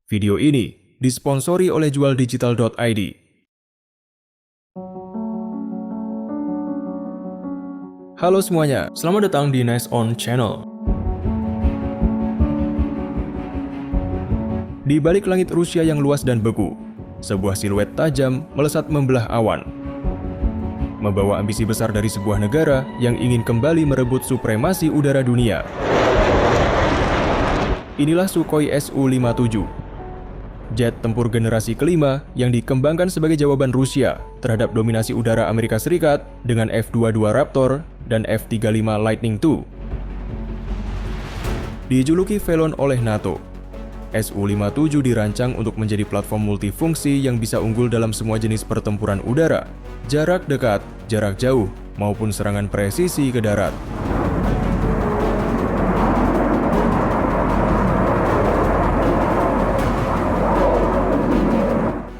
Video ini disponsori oleh jualdigital.id. Halo semuanya, selamat datang di Nice On Channel. Di balik langit Rusia yang luas dan beku, sebuah siluet tajam melesat membelah awan. Membawa ambisi besar dari sebuah negara yang ingin kembali merebut supremasi udara dunia. Inilah Sukhoi Su-57. Jet tempur generasi kelima yang dikembangkan sebagai jawaban Rusia terhadap dominasi udara Amerika Serikat dengan F-22 Raptor dan F-35 Lightning II. Dijuluki Velon oleh NATO, Su-57 dirancang untuk menjadi platform multifungsi yang bisa unggul dalam semua jenis pertempuran udara, jarak dekat, jarak jauh, maupun serangan presisi ke darat.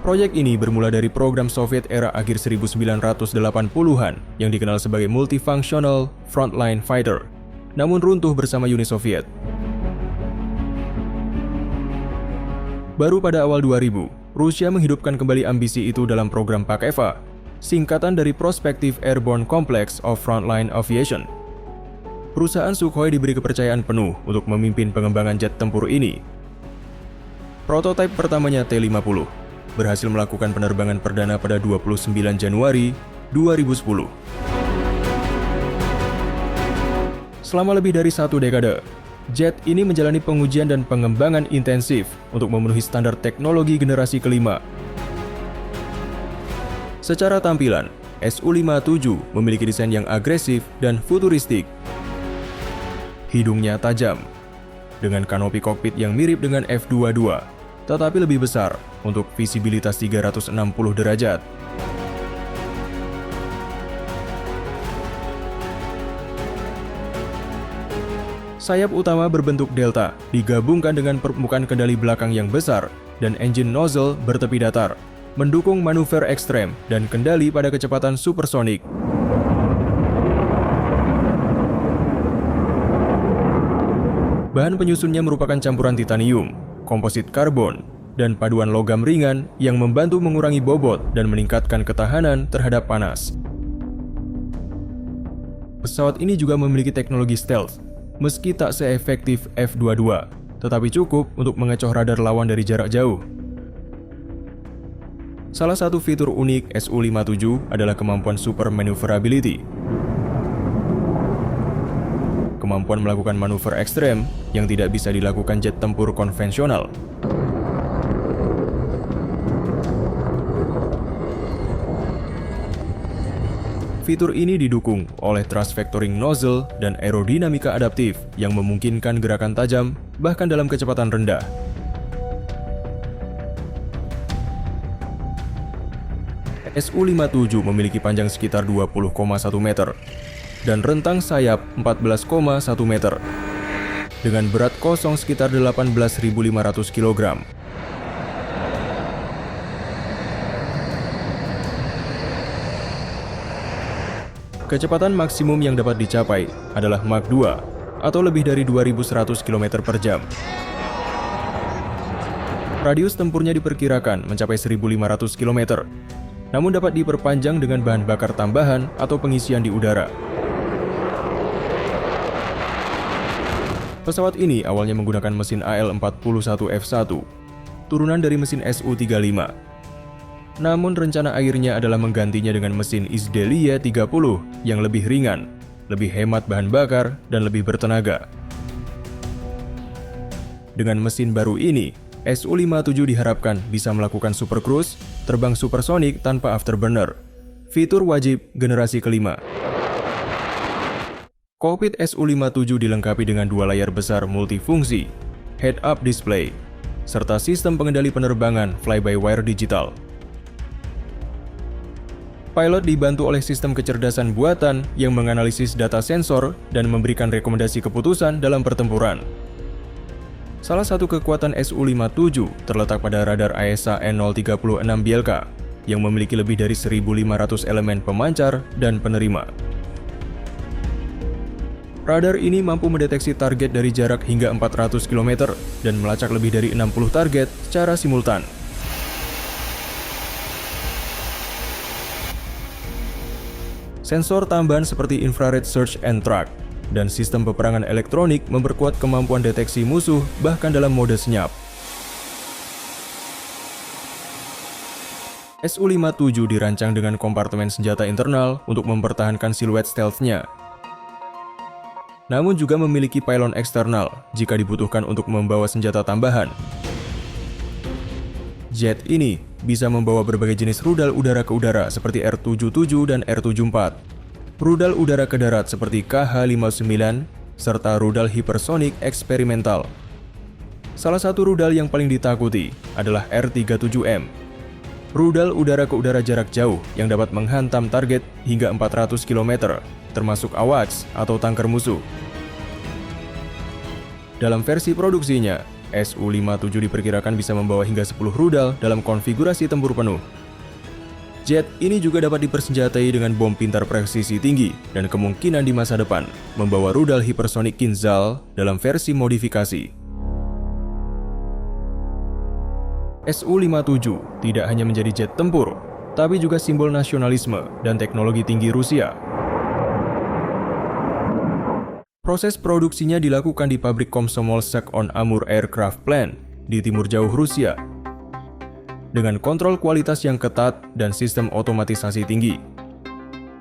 Proyek ini bermula dari program Soviet era akhir 1980-an yang dikenal sebagai Multifunctional Frontline Fighter, namun runtuh bersama Uni Soviet. Baru pada awal 2000, Rusia menghidupkan kembali ambisi itu dalam program PAK-EVA, singkatan dari Prospective Airborne Complex of Frontline Aviation. Perusahaan Sukhoi diberi kepercayaan penuh untuk memimpin pengembangan jet tempur ini. Prototipe pertamanya T-50 berhasil melakukan penerbangan perdana pada 29 Januari 2010. Selama lebih dari 1 dekade, jet ini menjalani pengujian dan pengembangan intensif untuk memenuhi standar teknologi generasi kelima. Secara tampilan, Su-57 memiliki desain yang agresif dan futuristik. Hidungnya tajam, dengan kanopi kokpit yang mirip dengan F-22, tetapi lebih besar untuk visibilitas 360 derajat. Sayap utama berbentuk delta digabungkan dengan permukaan kendali belakang yang besar dan engine nozzle bertepi datar, mendukung manuver ekstrem dan kendali pada kecepatan supersonik. Bahan penyusunnya merupakan campuran titanium, komposit karbon, dan paduan logam ringan yang membantu mengurangi bobot dan meningkatkan ketahanan terhadap panas. Pesawat ini juga memiliki teknologi stealth, meski tak seefektif F-22, tetapi cukup untuk mengecoh radar lawan dari jarak jauh. Salah satu fitur unik Su-57 adalah kemampuan super maneuverability. Kemampuan melakukan manuver ekstrem yang tidak bisa dilakukan jet tempur konvensional. Fitur ini didukung oleh thrust vectoring nozzle dan aerodinamika adaptif yang memungkinkan gerakan tajam bahkan dalam kecepatan rendah. Su-57 memiliki panjang sekitar 20,1 meter dan rentang sayap 14,1 meter dengan berat kosong sekitar 18.500 kg. Kecepatan maksimum yang dapat dicapai adalah Mach 2 atau lebih dari 2.100 km per jam. Radius tempurnya diperkirakan mencapai 1.500 km, namun dapat diperpanjang dengan bahan bakar tambahan atau pengisian di udara. Pesawat ini awalnya menggunakan mesin AL-41F1, turunan dari mesin Su-35. Namun rencana akhirnya adalah menggantinya dengan mesin Izdelia 30 yang lebih ringan, lebih hemat bahan bakar, dan lebih bertenaga. Dengan mesin baru ini, Su-57 diharapkan bisa melakukan supercruise, terbang supersonik tanpa afterburner, fitur wajib generasi kelima. Kokpit Su-57 dilengkapi dengan 2 layar besar multifungsi, head-up display, serta sistem pengendali penerbangan fly-by-wire digital. Pilot dibantu oleh sistem kecerdasan buatan yang menganalisis data sensor dan memberikan rekomendasi keputusan dalam pertempuran. Salah satu kekuatan Su-57 terletak pada radar AESA N036 Bielka yang memiliki lebih dari 1.500 elemen pemancar dan penerima. Radar ini mampu mendeteksi target dari jarak hingga 400 km dan melacak lebih dari 60 target secara simultan. Sensor tambahan seperti infrared search and track dan sistem peperangan elektronik memperkuat kemampuan deteksi musuh bahkan dalam mode senyap. Su-57 dirancang dengan kompartemen senjata internal untuk mempertahankan siluet stealth-nya. Namun juga memiliki pylon eksternal jika dibutuhkan untuk membawa senjata tambahan. Jet ini bisa membawa berbagai jenis rudal udara ke udara seperti R-77 dan R-74, rudal udara ke darat seperti KH-59, serta rudal hipersonik eksperimental. Salah satu rudal yang paling ditakuti adalah R-37M, rudal udara ke udara jarak jauh yang dapat menghantam target hingga 400 km, termasuk AWACS atau tanker musuh. Dalam versi produksinya, Su-57 diperkirakan bisa membawa hingga 10 rudal dalam konfigurasi tempur penuh. Jet ini juga dapat dipersenjatai dengan bom pintar presisi tinggi dan kemungkinan di masa depan membawa rudal hipersonik Kinzhal dalam versi modifikasi. Su-57 tidak hanya menjadi jet tempur, tapi juga simbol nasionalisme dan teknologi tinggi Rusia. Proses produksinya dilakukan di pabrik Komsomolsk-on-Amur Aircraft Plant di timur jauh Rusia, dengan kontrol kualitas yang ketat dan sistem otomatisasi tinggi.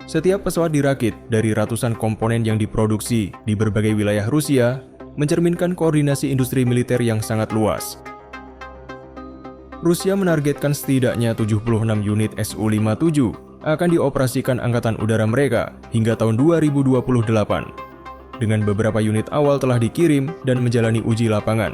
Setiap pesawat dirakit dari ratusan komponen yang diproduksi di berbagai wilayah Rusia, mencerminkan koordinasi industri militer yang sangat luas. Rusia menargetkan setidaknya 76 unit Su-57 akan dioperasikan Angkatan Udara mereka hingga tahun 2028. Dengan beberapa unit awal telah dikirim dan menjalani uji lapangan.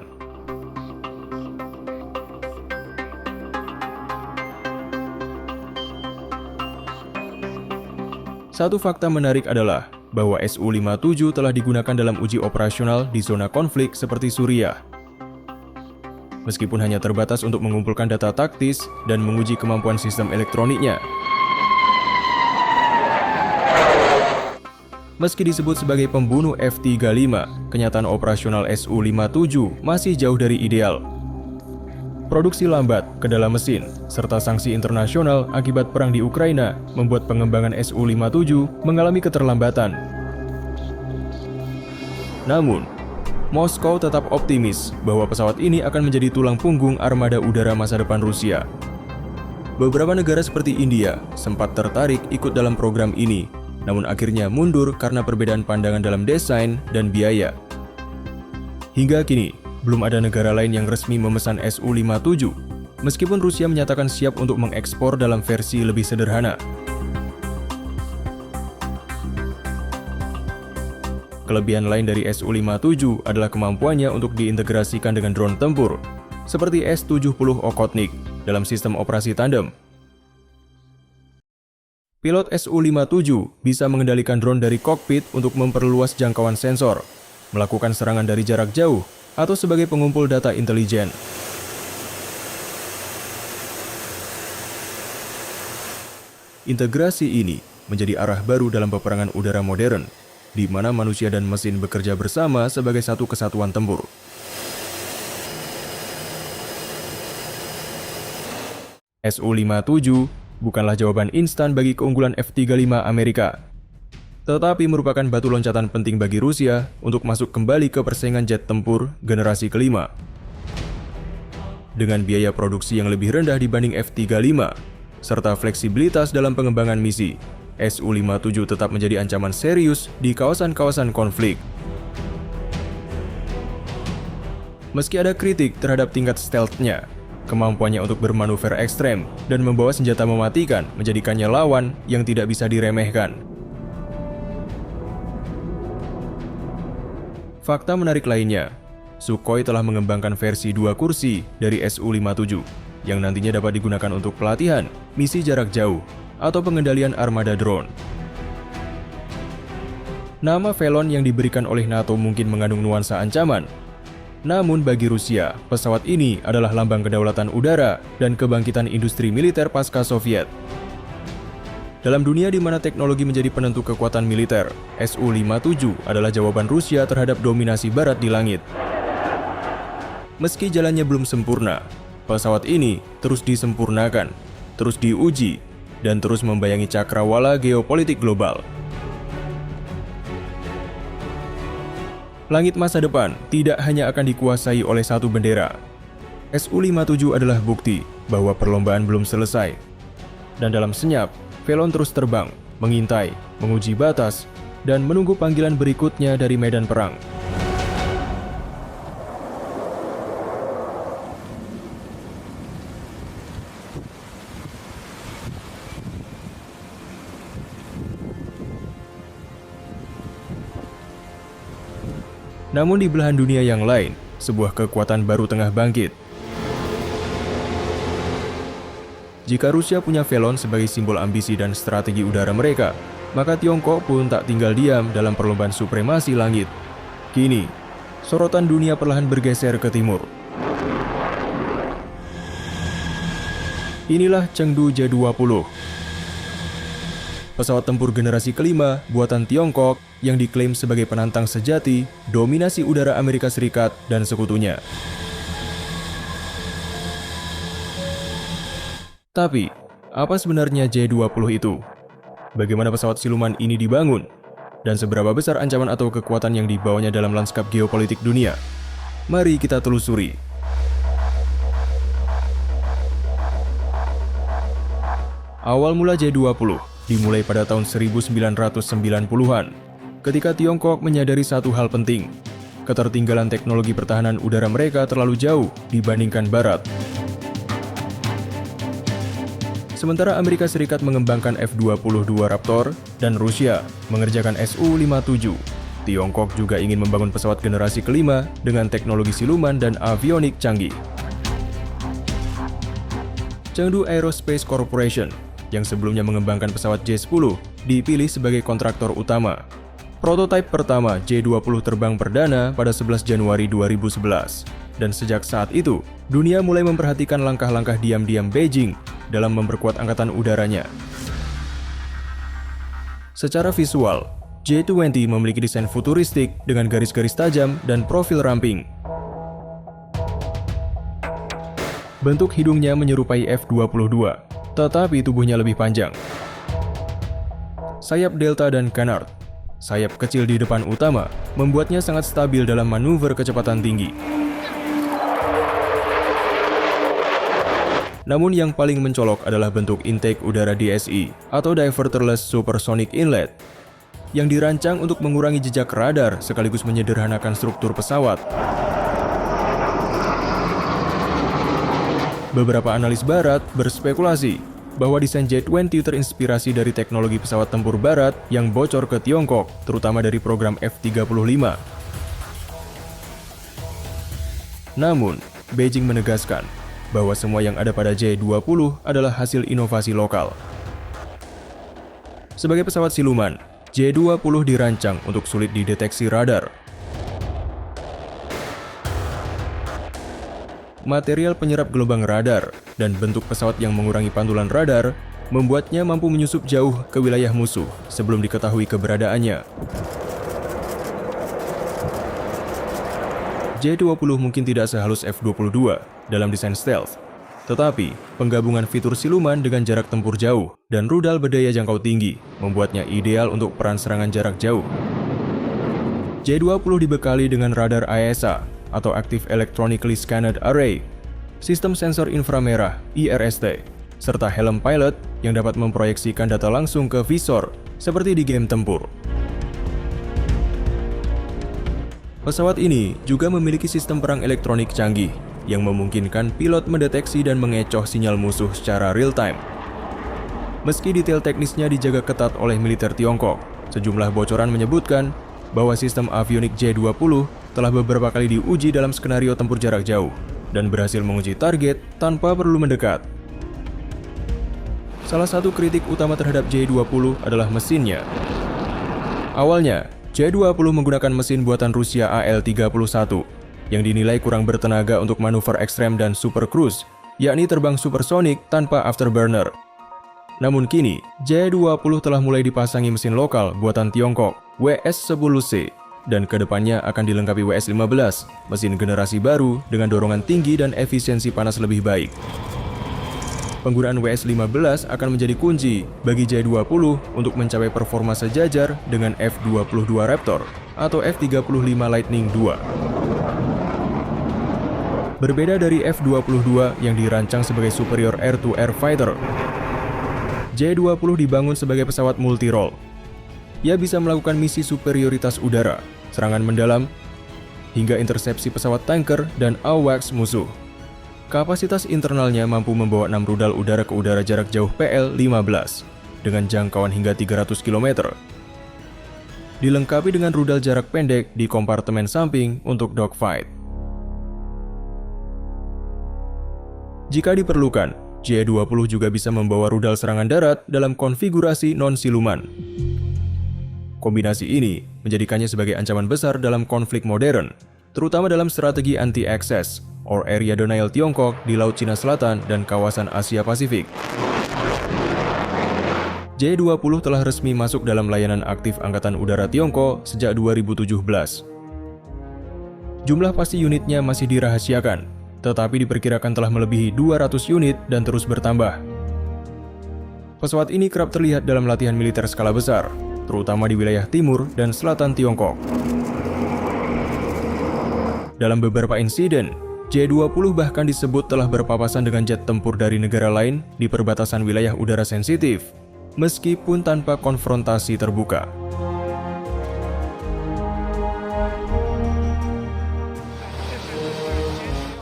Satu fakta menarik adalah bahwa Su-57 telah digunakan dalam uji operasional di zona konflik seperti Suriah. Meskipun hanya terbatas untuk mengumpulkan data taktis dan menguji kemampuan sistem elektroniknya. Meski disebut sebagai pembunuh F-35, kenyataan operasional Su-57 masih jauh dari ideal. Produksi lambat, kendala mesin, serta sanksi internasional akibat perang di Ukraina membuat pengembangan Su-57 mengalami keterlambatan. Namun, Moskow tetap optimis bahwa pesawat ini akan menjadi tulang punggung armada udara masa depan Rusia. Beberapa negara seperti India sempat tertarik ikut dalam program ini, namun akhirnya mundur karena perbedaan pandangan dalam desain dan biaya. Hingga kini, belum ada negara lain yang resmi memesan Su-57, meskipun Rusia menyatakan siap untuk mengekspor dalam versi lebih sederhana. Kelebihan lain dari Su-57 adalah kemampuannya untuk diintegrasikan dengan drone tempur, seperti S-70 Okhotnik dalam sistem operasi tandem. Pilot Su-57 bisa mengendalikan drone dari kokpit untuk memperluas jangkauan sensor, melakukan serangan dari jarak jauh, atau sebagai pengumpul data intelijen. Integrasi ini menjadi arah baru dalam peperangan udara modern, di mana manusia dan mesin bekerja bersama sebagai satu kesatuan tempur. Su-57 bukanlah jawaban instan bagi keunggulan F-35 Amerika, tetapi merupakan batu loncatan penting bagi Rusia untuk masuk kembali ke persaingan jet tempur generasi kelima. Dengan biaya produksi yang lebih rendah dibanding F-35, serta fleksibilitas dalam pengembangan misi, Su-57 tetap menjadi ancaman serius di kawasan-kawasan konflik. Meski ada kritik terhadap tingkat stealth-nya, kemampuannya untuk bermanuver ekstrem dan membawa senjata mematikan menjadikannya lawan yang tidak bisa diremehkan. Fakta menarik lainnya, Sukhoi telah mengembangkan versi 2 kursi dari Su-57 yang nantinya dapat digunakan untuk pelatihan, misi jarak jauh, atau pengendalian armada drone. Nama Velon yang diberikan oleh NATO mungkin mengandung nuansa ancaman. Namun bagi Rusia, pesawat ini adalah lambang kedaulatan udara dan kebangkitan industri militer pasca Soviet. Dalam dunia di mana teknologi menjadi penentu kekuatan militer, Su-57 adalah jawaban Rusia terhadap dominasi Barat di langit. Meski jalannya belum sempurna, pesawat ini terus disempurnakan, terus diuji, dan terus membayangi cakrawala geopolitik global. Langit masa depan tidak hanya akan dikuasai oleh satu bendera. Su-57 adalah bukti bahwa perlombaan belum selesai. Dan dalam senyap, Velon terus terbang, mengintai, menguji batas, dan menunggu panggilan berikutnya dari medan perang. Namun di belahan dunia yang lain, sebuah kekuatan baru tengah bangkit. Jika Rusia punya Velon sebagai simbol ambisi dan strategi udara mereka, maka Tiongkok pun tak tinggal diam dalam perlombaan supremasi langit. Kini, sorotan dunia perlahan bergeser ke timur. Inilah Chengdu J-20. Pesawat tempur generasi kelima buatan Tiongkok yang diklaim sebagai penantang sejati dominasi udara Amerika Serikat dan sekutunya. Tapi, apa sebenarnya J-20 itu? Bagaimana pesawat siluman ini dibangun? Dan seberapa besar ancaman atau kekuatan yang dibawanya dalam lanskap geopolitik dunia? Mari kita telusuri. Awal mula J-20 dimulai pada tahun 1990-an, ketika Tiongkok menyadari satu hal penting. Ketertinggalan teknologi pertahanan udara mereka terlalu jauh dibandingkan Barat. Sementara Amerika Serikat mengembangkan F-22 Raptor dan Rusia mengerjakan Su-57, Tiongkok juga ingin membangun pesawat generasi kelima dengan teknologi siluman dan avionik canggih. Chengdu Aerospace Corporation yang sebelumnya mengembangkan pesawat J-10 dipilih sebagai kontraktor utama. Prototipe pertama J-20 terbang perdana pada 11 Januari 2011. Dan sejak saat itu, dunia mulai memperhatikan langkah-langkah diam-diam Beijing dalam memperkuat angkatan udaranya. Secara visual, J-20 memiliki desain futuristik dengan garis-garis tajam dan profil ramping. Bentuk hidungnya menyerupai F-22, tetapi tubuhnya lebih panjang. Sayap delta dan canard, sayap kecil di depan utama, membuatnya sangat stabil dalam manuver kecepatan tinggi. Namun yang paling mencolok adalah bentuk intake udara DSI atau Diverterless Supersonic Inlet yang dirancang untuk mengurangi jejak radar sekaligus menyederhanakan struktur pesawat. Beberapa analis Barat berspekulasi bahwa desain J-20 terinspirasi dari teknologi pesawat tempur Barat yang bocor ke Tiongkok, terutama dari program F-35. Namun, Beijing menegaskan bahwa semua yang ada pada J-20 adalah hasil inovasi lokal. Sebagai pesawat siluman, J-20 dirancang untuk sulit dideteksi radar. Material penyerap gelombang radar dan bentuk pesawat yang mengurangi pantulan radar membuatnya mampu menyusup jauh ke wilayah musuh sebelum diketahui keberadaannya. J-20 mungkin tidak sehalus F-22 dalam desain stealth, tetapi penggabungan fitur siluman dengan jarak tempur jauh dan rudal berdaya jangkau tinggi membuatnya ideal untuk peran serangan jarak jauh. J-20 dibekali dengan radar AESA atau Active Electronically Scanned Array, sistem sensor inframerah IRST, serta helm pilot yang dapat memproyeksikan data langsung ke visor seperti di game tempur. Pesawat ini juga memiliki sistem perang elektronik canggih yang memungkinkan pilot mendeteksi dan mengecoh sinyal musuh secara real-time. Meski detail teknisnya dijaga ketat oleh militer Tiongkok, sejumlah bocoran menyebutkan bahwa sistem avionik J-20 telah beberapa kali diuji dalam skenario tempur jarak jauh dan berhasil menguji target tanpa perlu mendekat. Salah satu kritik utama terhadap J-20 adalah mesinnya. Awalnya, J-20 menggunakan mesin buatan Rusia AL-31 yang dinilai kurang bertenaga untuk manuver ekstrem dan super cruise, yakni terbang supersonik tanpa afterburner. Namun kini, J-20 telah mulai dipasangi mesin lokal buatan Tiongkok, WS-10C, dan kedepannya akan dilengkapi WS-15, mesin generasi baru dengan dorongan tinggi dan efisiensi panas lebih baik. Penggunaan WS-15 akan menjadi kunci bagi J-20 untuk mencapai performa sejajar dengan F-22 Raptor atau F-35 Lightning II. Berbeda dari F-22 yang dirancang sebagai superior air-to-air fighter, J-20 dibangun sebagai pesawat multi-role. Ia bisa melakukan misi superioritas udara, serangan mendalam, hingga intersepsi pesawat tanker dan AWACS musuh. Kapasitas internalnya mampu membawa 6 rudal udara ke udara jarak jauh PL-15 dengan jangkauan hingga 300 km. Dilengkapi dengan rudal jarak pendek di kompartemen samping untuk dogfight. Jika diperlukan, J-20 juga bisa membawa rudal serangan darat dalam konfigurasi non-siluman. Kombinasi ini menjadikannya sebagai ancaman besar dalam konflik modern, terutama dalam strategi anti-access or area denial Tiongkok di Laut Cina Selatan dan kawasan Asia Pasifik. J-20 telah resmi masuk dalam layanan aktif Angkatan Udara Tiongkok sejak 2017. Jumlah pasti unitnya masih dirahasiakan, tetapi diperkirakan telah melebihi 200 unit dan terus bertambah. Pesawat ini kerap terlihat dalam latihan militer skala besar, terutama di wilayah timur dan selatan Tiongkok. Dalam beberapa insiden, J-20 bahkan disebut telah berpapasan dengan jet tempur dari negara lain di perbatasan wilayah udara sensitif, meskipun tanpa konfrontasi terbuka.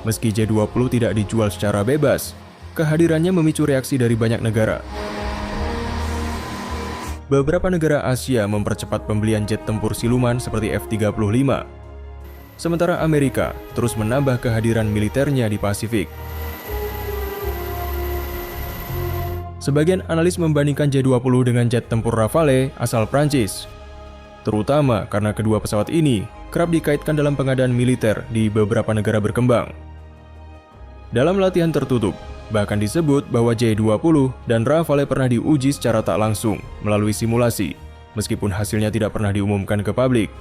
Meski J-20 tidak dijual secara bebas, kehadirannya memicu reaksi dari banyak negara. Beberapa negara Asia mempercepat pembelian jet tempur siluman seperti F-35, sementara Amerika terus menambah kehadiran militernya di Pasifik. Sebagian analis membandingkan J-20 dengan jet tempur Rafale asal Prancis, terutama karena kedua pesawat ini kerap dikaitkan dalam pengadaan militer di beberapa negara berkembang. Dalam latihan tertutup, bahkan disebut bahwa J-20 dan Rafale pernah diuji secara tak langsung melalui simulasi, meskipun hasilnya tidak pernah diumumkan ke publik.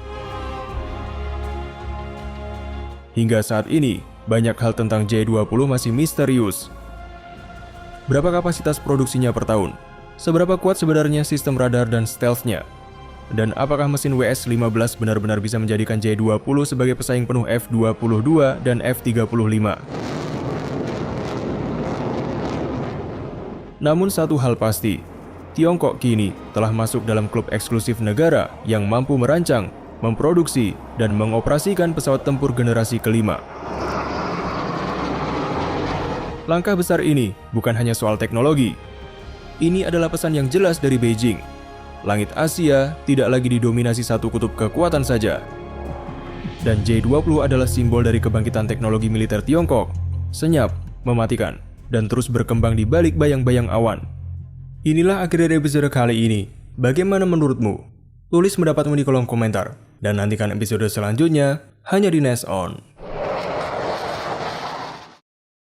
Hingga saat ini, banyak hal tentang J-20 masih misterius. Berapa kapasitas produksinya per tahun? Seberapa kuat sebenarnya sistem radar dan stealth-nya? Dan apakah mesin WS-15 benar-benar bisa menjadikan J-20 sebagai pesaing penuh F-22 dan F-35? Namun satu hal pasti, Tiongkok kini telah masuk dalam klub eksklusif negara yang mampu merancang, memproduksi, dan mengoperasikan pesawat tempur generasi kelima. Langkah besar ini bukan hanya soal teknologi. Ini adalah pesan yang jelas dari Beijing. Langit Asia tidak lagi didominasi satu kutub kekuatan saja. Dan J-20 adalah simbol dari kebangkitan teknologi militer Tiongkok, senyap, mematikan, dan terus berkembang di balik bayang-bayang awan. Inilah akhir dari episode kali ini. Bagaimana menurutmu? Tulis pendapatmu di kolom komentar. Dan nantikan episode selanjutnya hanya di Nest On.